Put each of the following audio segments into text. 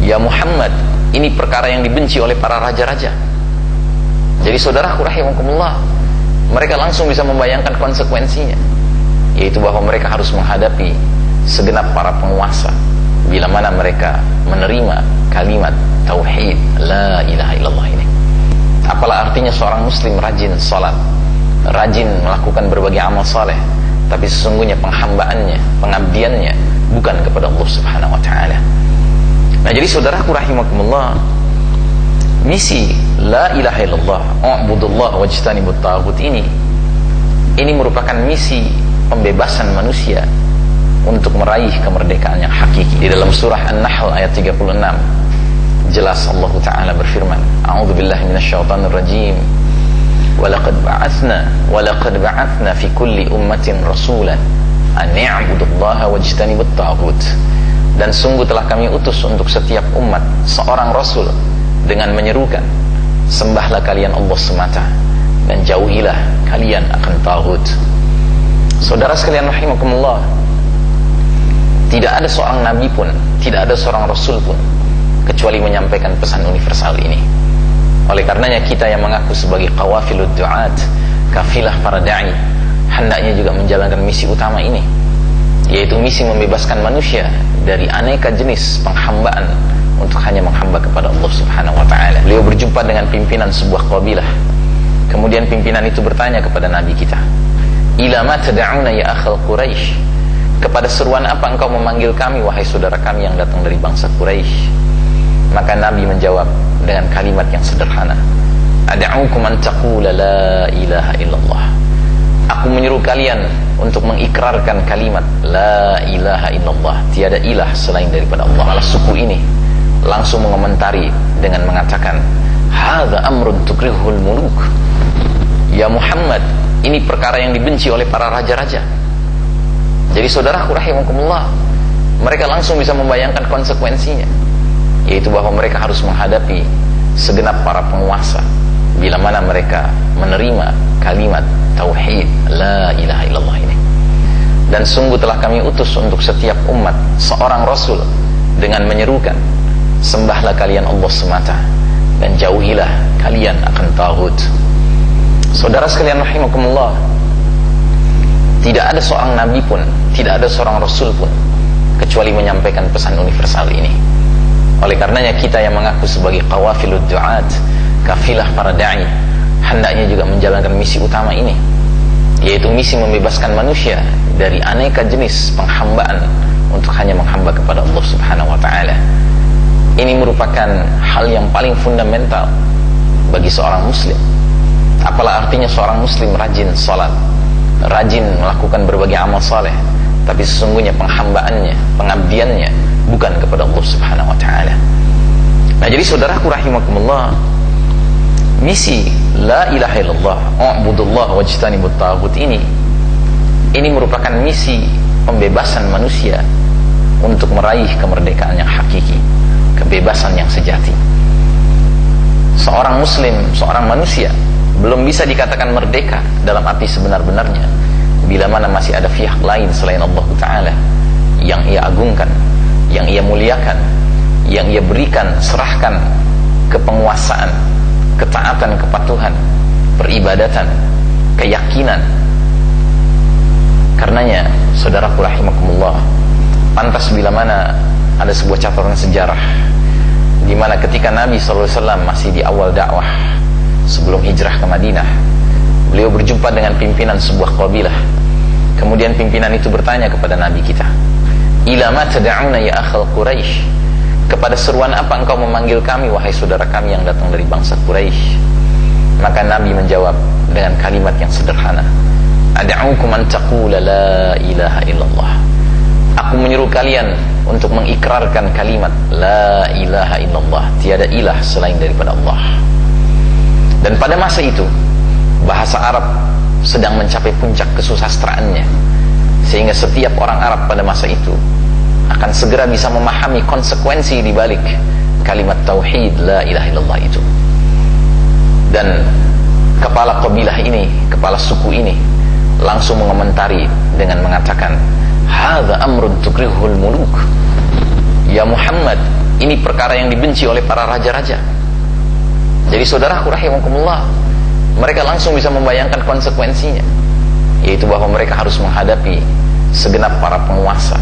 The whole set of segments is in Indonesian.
Ya Muhammad, ini perkara yang dibenci oleh para raja-raja. Jadi saudaraku rahimakumullah, mereka langsung bisa membayangkan konsekuensinya, yaitu bahwa mereka harus menghadapi segenap para penguasa bila mana mereka menerima kalimat tauhid la ilaha illallah ini. Apalah artinya seorang muslim rajin salat, rajin melakukan berbagai amal saleh, tapi sesungguhnya penghambaannya, pengabdiannya bukan kepada Allah Subhanahu wa taala. Nah, jadi saudaraku rahimakumullah, misi la ilaha illallah u'budullah wajtanibut taghut ini merupakan misi pembebasan manusia untuk meraih kemerdekaan yang hakiki. Di dalam surah An-Nahl ayat 36 jelas Allah Ta'ala berfirman, a'udzubillahi minasyaitonir rajim, walaqad ba'athna fi kulli ummatin rasulan an i'budullaha wajtanibut taghut. Dan sungguh telah kami utus untuk setiap umat seorang rasul dengan menyerukan, sembahlah kalian Allah semata dan jauhilah kalian akan taghut. Saudara sekalian rahimakumullah, tidak ada seorang nabi pun, tidak ada seorang rasul pun kecuali menyampaikan pesan universal ini. Oleh karenanya kita yang mengaku sebagai qawafilud du'at, kafilah para da'i, hendaknya juga menjalankan misi utama ini, yaitu misi membebaskan manusia dari aneka jenis penghambaan untuk hanya menghamba kepada Allah Subhanahu wa taala. Beliau berjumpa dengan pimpinan sebuah kabilah. Kemudian pimpinan itu bertanya kepada nabi kita, "Ila ma tad'una ya akhal Quraisy?" Kepada seruan apa engkau memanggil kami wahai saudara kami yang datang dari bangsa Quraisy? Maka nabi menjawab dengan kalimat yang sederhana, "Ad'ukum an taqula la ilaha illallah." Aku menyuruh kalian untuk mengikrarkan kalimat la ilaha illallah, tiada ilah selain daripada Allah. Malah suku ini langsung mengomentari dengan mengatakan, hadza amrun tukrihul muluk. Ya Muhammad, ini perkara yang dibenci oleh para raja-raja. Jadi saudaraku rahimakumullah, mereka langsung bisa membayangkan konsekuensinya, yaitu bahwa mereka harus menghadapi segenap para penguasa bila mana mereka menerima kalimat tauhid la ilaha illallah ini. Dan sungguh telah kami utus untuk setiap umat seorang rasul dengan menyerukan, sembahlah kalian Allah semata dan jauhilah kalian akan taghut. Saudara sekalian rahimakumullah, tidak ada seorang nabi pun, tidak ada seorang rasul pun kecuali menyampaikan pesan universal ini. Oleh karenanya kita yang mengaku sebagai qawafilud du'at, kafilah para da'i, hendaknya juga menjalankan misi utama ini, yaitu misi membebaskan manusia dari aneka jenis penghambaan untuk hanya menghamba kepada Allah Subhanahu wa taala. Ini merupakan hal yang paling fundamental bagi seorang muslim. Apalah artinya seorang muslim rajin salat, rajin melakukan berbagai amal saleh, tapi sesungguhnya penghambaannya, pengabdiannya bukan kepada Allah Subhanahu wa taala. Nah, jadi saudaraku rahimakumullah, misi la ilaha illallah u'budullah wajtanibut taghut ini merupakan misi pembebasan manusia untuk meraih kemerdekaan yang hakiki, kebebasan yang sejati. Seorang muslim, seorang manusia belum bisa dikatakan merdeka dalam arti sebenar-benarnya bila mana masih ada pihak lain selain Allah Ta'ala yang ia agungkan, yang ia muliakan, yang ia berikan, serahkan kepenguasaan, ketaatan, kepatuhan, peribadatan, keyakinan. Karenanya saudaraku rahimakumullah, pantas bila mana ada sebuah catatan sejarah di mana ketika Nabi SAW masih di awal dakwah sebelum hijrah ke Madinah, beliau berjumpa dengan pimpinan sebuah kabilah. Kemudian pimpinan itu bertanya kepada Nabi kita, "Ila ma tad'una ya akhal Quraisy?" Kepada seruan apa engkau memanggil kami wahai saudara kami yang datang dari bangsa Quraisy? Maka Nabi menjawab dengan kalimat yang sederhana, "Ad'ukum an taqula la ilaha illallah." Aku menyuruh kalian untuk mengikrarkan kalimat la ilaha illallah, tiada ilah selain daripada Allah. Dan pada masa itu bahasa Arab sedang mencapai puncak kesusastraannya, sehingga setiap orang Arab pada masa itu akan segera bisa memahami konsekuensi di balik kalimat tauhid la ilaha illallah itu. Dan kepala kabilah ini, kepala suku ini langsung mengomentari dengan mengatakan, hadza amrun tukrihul muluk. Ya Muhammad, ini perkara yang dibenci oleh para raja-raja. Jadi saudaraku rahimakumullah, mereka langsung bisa membayangkan konsekuensinya, yaitu bahwa mereka harus menghadapi segenap para penguasa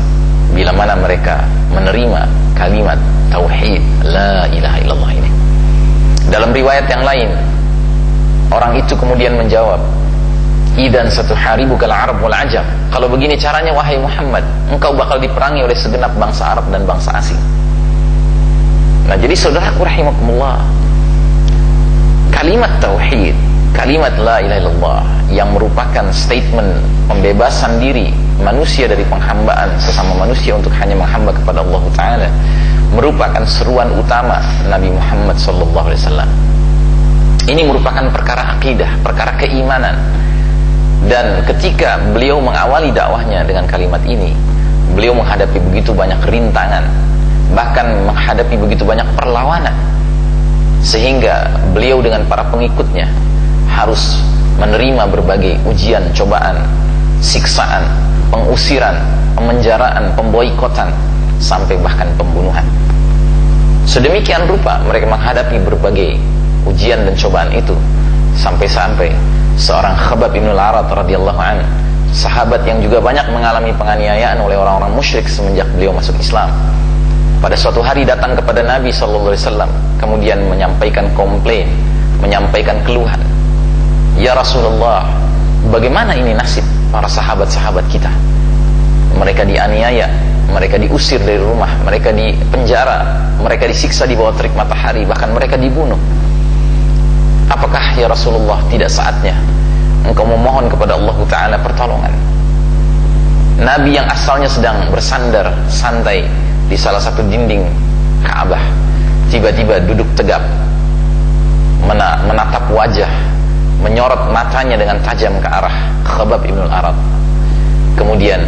bila mana mereka menerima kalimat tauhid la ilaha illallah ini. Dalam riwayat yang lain, orang itu kemudian menjawab, idan satuharibukal arab wal ajam. Kalau begini caranya wahai Muhammad, engkau bakal diperangi oleh segenap bangsa Arab dan bangsa asing. Nah, jadi saudaraku rahimakumullah, kalimat tauhid, kalimat la ilaha illallah yang merupakan statement pembebasan diri manusia dari penghambaan sesama manusia untuk hanya menghamba kepada Allah Ta'ala, merupakan seruan utama Nabi Muhammad SAW. Ini merupakan perkara akidah, perkara keimanan. Dan ketika beliau mengawali dakwahnya dengan kalimat ini, beliau menghadapi begitu banyak rintangan, bahkan menghadapi begitu banyak perlawanan, sehingga beliau dengan para pengikutnya harus menerima berbagai ujian, cobaan, siksaan, pengusiran, pemenjaraan, pemboikotan, sampai bahkan pembunuhan. Sedemikian rupa mereka menghadapi berbagai ujian dan cobaan itu, sampai-sampai seorang Khabbab bin al-Arat radhiyallahu anhu, sahabat yang juga banyak mengalami penganiayaan oleh orang-orang musyrik semenjak beliau masuk Islam, pada suatu hari datang kepada Nabi SAW, kemudian menyampaikan komplain, menyampaikan keluhan. Ya Rasulullah, bagaimana ini nasib para sahabat-sahabat kita? Mereka dianiaya, mereka diusir dari rumah, mereka dipenjara, mereka disiksa di bawah terik matahari, bahkan mereka dibunuh. Apakah ya Rasulullah tidak saatnya engkau memohon kepada Allah Ta'ala pertolongan? Nabi yang asalnya sedang bersandar santai di salah satu dinding Ka'bah, tiba-tiba duduk tegap, menatap wajah, menyorot matanya dengan tajam ke arah Khabbab bin al-Arat. Kemudian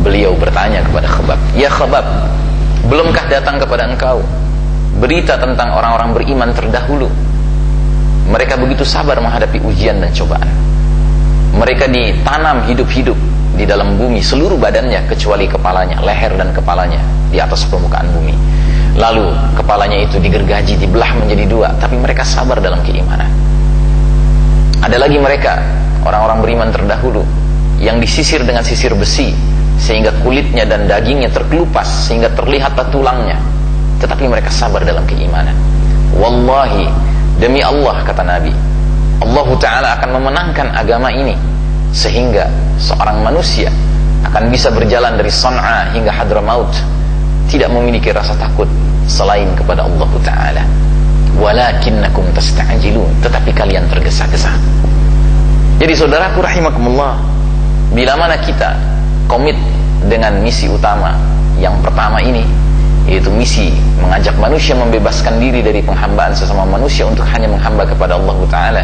beliau bertanya kepada Khabbab, ya Khabbab, belumkah datang kepada engkau berita tentang orang-orang beriman terdahulu? Mereka begitu sabar menghadapi ujian dan cobaan. Mereka ditanam hidup-hidup di dalam bumi, seluruh badannya kecuali kepalanya, leher dan kepalanya di atas permukaan bumi. Lalu kepalanya itu digergaji, dibelah menjadi dua, tapi mereka sabar dalam keimanan. Ada lagi mereka, orang-orang beriman terdahulu, yang disisir dengan sisir besi, sehingga kulitnya dan dagingnya terkelupas, sehingga terlihat tulangnya, tetapi mereka sabar dalam keimanan. Wallahi, demi Allah, kata Nabi, Allah Ta'ala akan memenangkan agama ini, sehingga seorang manusia akan bisa berjalan dari San'a hingga Hadramaut tidak memiliki rasa takut selain kepada Allah Ta'ala. Walakinnakum tasta'jilun, tetapi kalian tergesa-gesa. Jadi saudaraku rahimakumullah, bila mana kita komit dengan misi utama yang pertama ini, yaitu misi mengajak manusia membebaskan diri dari penghambaan sesama manusia untuk hanya menghamba kepada Allah Ta'ala,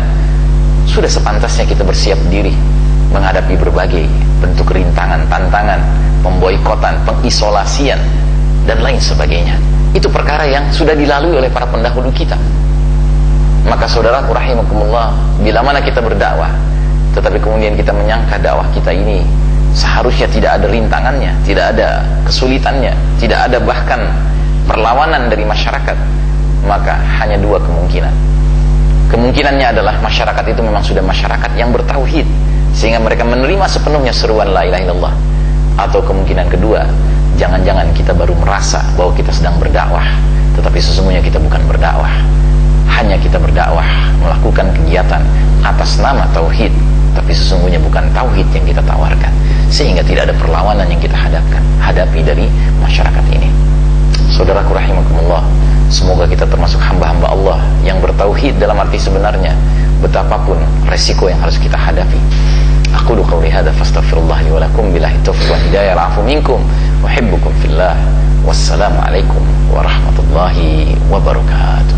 sudah sepantasnya kita bersiap diri menghadapi berbagai bentuk rintangan, tantangan, pemboikotan, pengisolasian, dan lain sebagainya. Itu perkara yang sudah dilalui oleh para pendahulu kita. Maka saudaraku rahimakumullah, bila mana kita berdakwah, tetapi kemudian kita menyangka dakwah kita ini seharusnya tidak ada rintangannya, tidak ada kesulitannya, tidak ada bahkan perlawanan dari masyarakat, maka hanya dua kemungkinan. Kemungkinannya adalah masyarakat itu memang sudah masyarakat yang bertauhid, sehingga mereka menerima sepenuhnya seruan la ilaha illallah. Atau kemungkinan kedua, jangan-jangan kita baru merasa bahwa kita sedang berdakwah, tetapi sesungguhnya kita bukan berdakwah. Hanya kita berdakwah, melakukan kegiatan atas nama tauhid, tapi sesungguhnya bukan tauhid yang kita tawarkan, sehingga tidak ada perlawanan yang kita hadapi dari masyarakat ini. Saudaraku rahimakumullah, semoga kita termasuk hamba-hamba Allah yang bertauhid dalam arti sebenarnya, betapapun resiko yang harus kita hadapi. Aqulu qawli hadza fastaghfirullah li wa lakum, billahi taufiq wal hidayah, al'afu minkum, uhibbukum fillah. Wassalamu alaikum warahmatullahi wabarakatuh.